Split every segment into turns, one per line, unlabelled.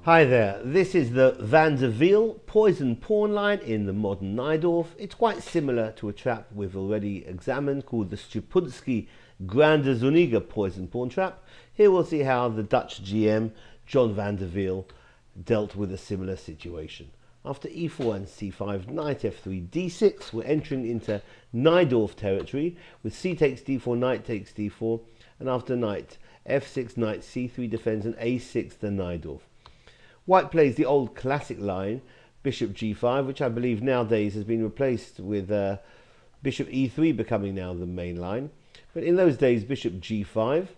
Hi there, this is the Wiel Poisoned Pawn Line in the modern Najdorf. It's quite similar to a trap we've already examined called the Strupunski Grande Zuniga Poisoned Pawn Trap. Here we'll see how the Dutch GM John van der Wiel dealt with a similar situation. After e4 and c5, knight f3, d6, we're entering into Najdorf territory with c takes d4, knight takes d4, and after knight f6, knight c3 defends, and a6 the Najdorf. White plays the old classic line, bishop g5, which I believe nowadays has been replaced with bishop e3 becoming now the main line. But in those days, bishop g5,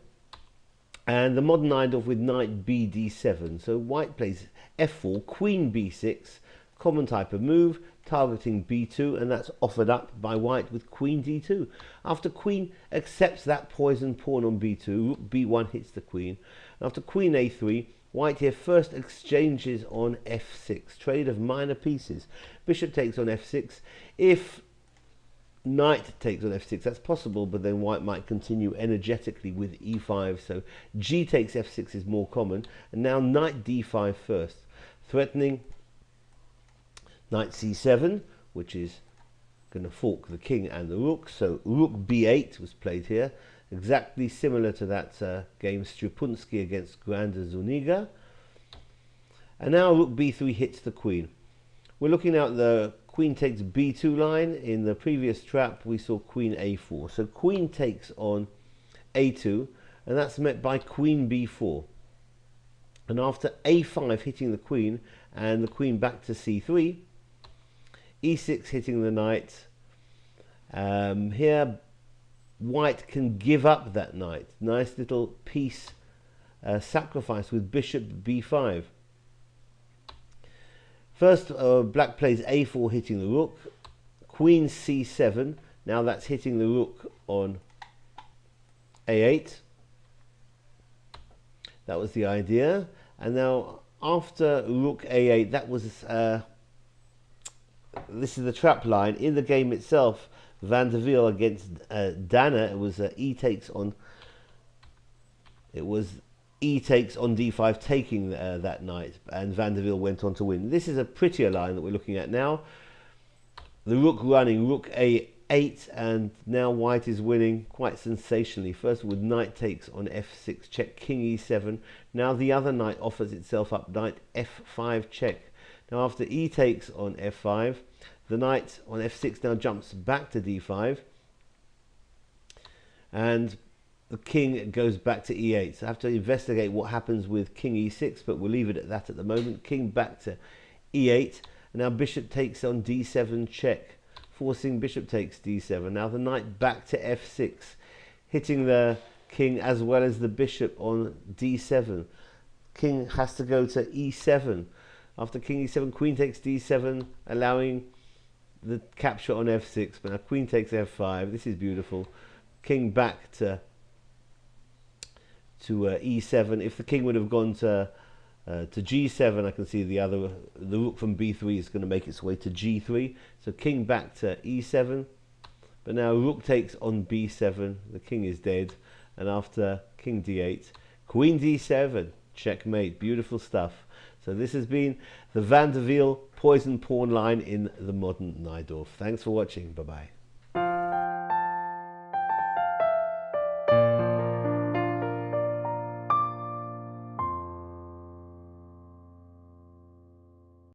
and the modern Najdorf with knight b d7. So white plays f4, queen b6, common type of move, targeting b2, and that's offered up by white with queen d2. After queen accepts that poisoned pawn on b2, rook b1 hits the queen. After queen a3, white here first exchanges on f6, trade of minor pieces. Bishop takes on f6. If knight takes on f6, that's possible, but then white might continue energetically with e5, so g takes f6 is more common. And now knight d5 first, threatening knight c7, which is going to fork the king and the rook. So rook b8 was played here, exactly similar to that game Strupunski against Grande Zuniga. And now rook b3 hits the queen. We're looking at the queen takes b2 line. In the previous trap we saw queen a4. So queen takes on a2, and that's met by queen b4. And after a5 hitting the queen, and the queen back to c3, e6 hitting the knight. Here white can give up that knight. Nice little piece sacrifice with bishop b5. First black plays a4 hitting the rook, queen c7, now that's hitting the rook on a8. That was the idea. And now after rook a8, that was this is the trap line. In the game itself, Van der Wiel against Dana, it was e takes on d5, taking that knight, and Van der Wiel went on to win. This is a prettier line that we're looking at now. The rook running, rook a8, and now white is winning quite sensationally. First with knight takes on f6 check, king e7. Now the other knight offers itself up, knight f5 check. Now after e takes on f5, the knight on f6 now jumps back to d5, and the king goes back to e8. So I have to investigate what happens with king e6, but we'll leave it at that at the moment. King back to e8, and now bishop takes on d7 check, forcing bishop takes d7. Now the knight back to f6, hitting the king as well as the bishop on d7. King has to go to e7. After king e7, queen takes d7, allowing the capture on f6. But now queen takes f5. This is beautiful. King back to e7. If the king would have gone to g7, I can see the rook from b3 is going to make its way to g3. So king back to e7. But now rook takes on b7. The king is dead. And after king d8, queen d7. Checkmate. Beautiful stuff. So this has been the Van der Wiel Poisoned Pawn Line in the modern Najdorf. Thanks for watching. Bye-bye.